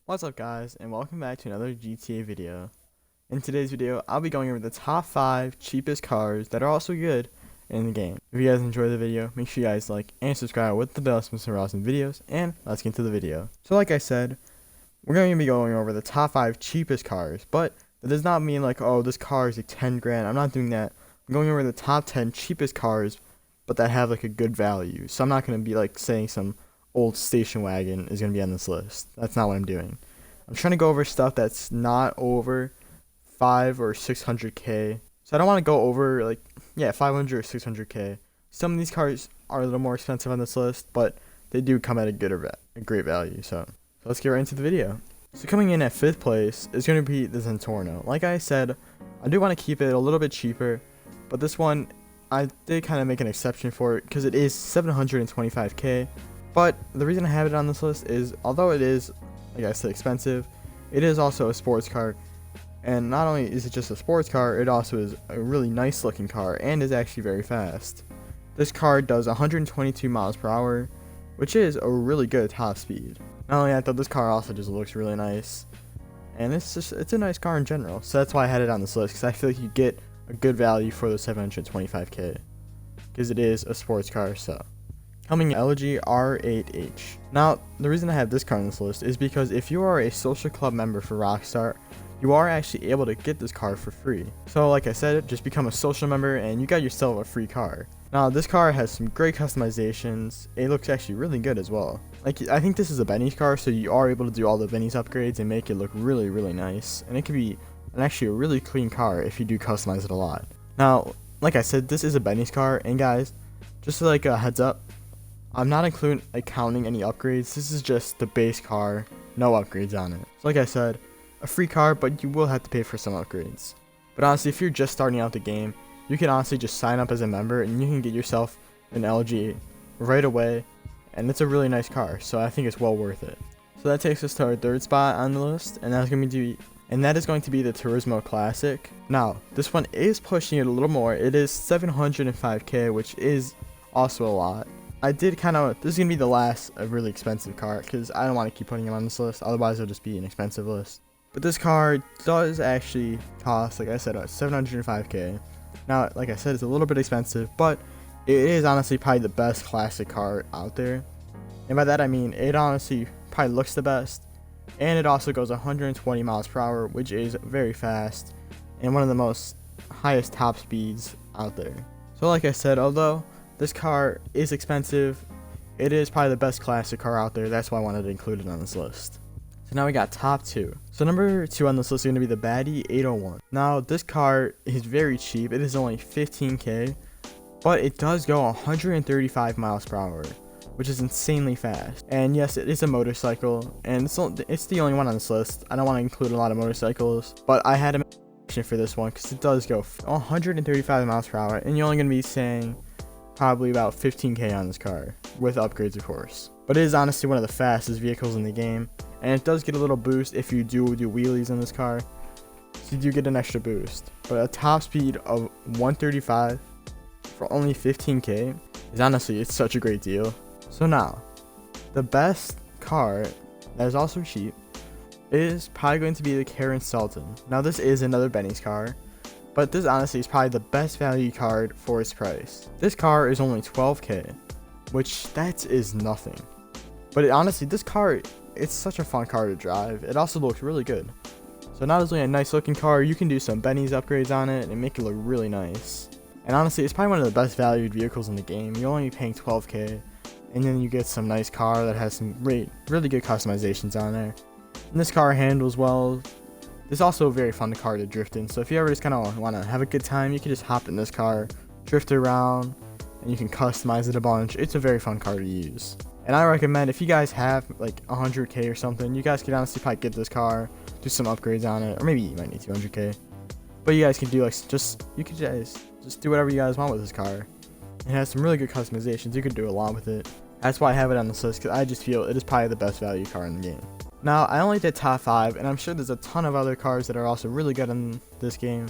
What's up guys, and welcome back to another GTA video. In today's video, I'll be going over the top 5 cheapest cars that are also good in the game. If you guys enjoy the video, make sure you guys like and subscribe with the bell for some awesome videos, and let's get into the video. So like I said, we're going to be going over the top 5 cheapest cars, but that does not mean like, oh, this car is like 10 grand. I'm not doing that. I'm going over the top 10 cheapest cars, but that have like a good value. So I'm not going to be like saying some old station wagon is going to be on this list. That's not what I'm doing. I'm trying to go over stuff that's not over 5 or 600k. So I don't want to go over like 500 or 600k. Some of these cars are a little more expensive on this list, but they do come at a great value. So let's get right into the video. So coming in at 5th place is going to be the Zentorno. Like I said, I do want to keep it a little bit cheaper, but this one I did kind of make an exception for it because it is 725k. But the reason I have it on this list is, although it is, like I said, expensive, it is also a sports car. And not only is it just a sports car, it also is a really nice looking car and is actually very fast. This car does 122 miles per hour, which is a really good top speed. Not only that though, this car also just looks really nice. And it's a nice car in general. So that's why I had it on this list, because I feel like you get a good value for the 725k. Because it is a sports car, so. Coming LG R8H. Now, the reason I have this car on this list is because if you are a social club member for Rockstar, you are actually able to get this car for free. So like I said, just become a social member and you got yourself a free car. Now, this car has some great customizations. It looks actually really good as well. Like, I think this is a Benny's car, so you are able to do all the Benny's upgrades and make it look really, really nice. And it could be actually a really clean car if you do customize it a lot. Now, like I said, this is a Benny's car, and guys, just like a heads up, I'm not counting any upgrades. This is just the base car, no upgrades on it. So like I said, a free car, but you will have to pay for some upgrades. But honestly, if you're just starting out the game, you can honestly just sign up as a member and you can get yourself an LG right away, and it's a really nice car, so I think it's well worth it. So that takes us to our 3rd spot on the list, and that is going to be the Turismo Classic. Now, this one is pushing it a little more. It is 705k, which is also a lot. this is going to be the last really expensive car, because I don't want to keep putting him on this list, otherwise it'll just be an expensive list. But this car does actually cost, like I said, 705k. Now, like I said, it's a little bit expensive, but it is honestly probably the best classic car out there. And by that I mean, it honestly probably looks the best, and it also goes 120 miles per hour, which is very fast, and one of the most highest top speeds out there. So like I said, although this car is expensive, it is probably the best classic car out there. That's why I wanted to include it on this list. So now we got top 2. So number 2 on this list is going to be the Baddie 801. Now this car is very cheap. It is only 15k, but it does go 135 miles per hour, which is insanely fast. And yes, it is a motorcycle, and it's the only one on this list. I don't want to include a lot of motorcycles, but I had a mention for this one because it does go 135 miles per hour, and you're only going to be saying probably about 15k on this car, with upgrades of course. But it is honestly one of the fastest vehicles in the game, and it does get a little boost if you do wheelies in this car, so you do get an extra boost. But a top speed of 135 for only 15k is honestly, it's such a great deal. So now, the best car that is also cheap is probably going to be the Karen Sultan. Now this is another Benny's car, but this honestly is probably the best value card for its price. This car is only 12k, which that is nothing. But honestly, this car, it's such a fun car to drive. It also looks really good. So not only a nice looking car, you can do some Benny's upgrades on it and make it look really nice. And honestly, it's probably one of the best valued vehicles in the game. You're only paying 12k, and then you get some nice car that has some really good customizations on there. And this car handles well. It's also a very fun car to drift in, so if you ever just kind of want to have a good time, you can just hop in this car, drift around, and you can customize it a bunch. It's a very fun car to use. And I recommend, if you guys have like 100k or something, you guys could honestly probably get this car, do some upgrades on it, or maybe you might need 200k. But you guys can do just do whatever you guys want with this car. It has some really good customizations. You can do a lot with it. That's why I have it on this list, because I just feel it is probably the best value car in the game. Now, I only did top 5, and I'm sure there's a ton of other cars that are also really good in this game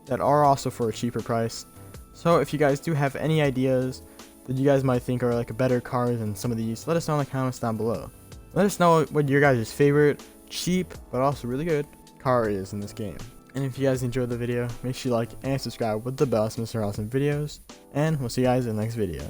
that are also for a cheaper price. So if you guys do have any ideas that you guys might think are like a better cars than some of these, let us know in the comments down below. Let us know what your guys' favorite cheap but also really good car is in this game. And if you guys enjoyed the video, make sure you like and subscribe with the bell so Mr. Awesome videos, and we'll see you guys in the next video.